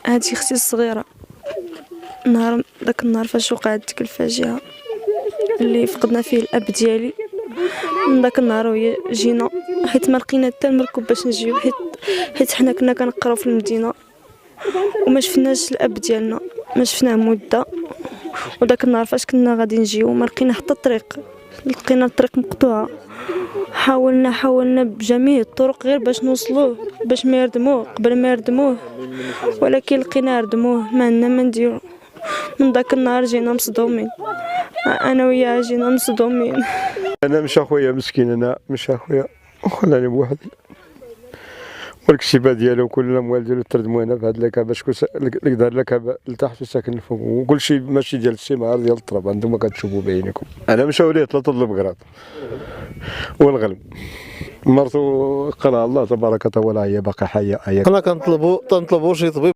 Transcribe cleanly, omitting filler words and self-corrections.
هادي اختي الصغيره، داك النهار فاش وقعت ديك الفاجعه اللي فقدنا فيه الاب ديالي. من داك النهار وهي جينا، حيت ما لقينا حتى المركب باش نجيو، حيت حنا كنا كنقراو في المدينه وما شفناش الاب ديالنا، ما شفناه مده. وداك النهار فاش كنا غادي نجيو ما لقينا حتى الطريق، لقينا الطريق مقطوعه. حاولنا بجميع الطرق غير باش نوصلوه، باش ما يردموه قبل ما يردموه، ولكن لقينا ردموه، ما عندنا ما نديرو. من داك النهار جينا مصدومين، انا وياه جينا مصدومين. انا مش اخويا مسكين، انا مش اخويا خلاني بوحدي، والكتيبه ديالو وكل الاموال ديالو تردموا هنا في هاد الكعبه. شكون اللي دار الكعبه لتحت وساكن الفوق، وكل شيء ماشي ديال السمار ديال التراب. انتم كتشوفوا بعينكم. انا مش وليت 3 المقراط والغلم. مرتو قرا الله تبارك وتعالى هي باقي حيه. حنا كنطلبوا شي طبيب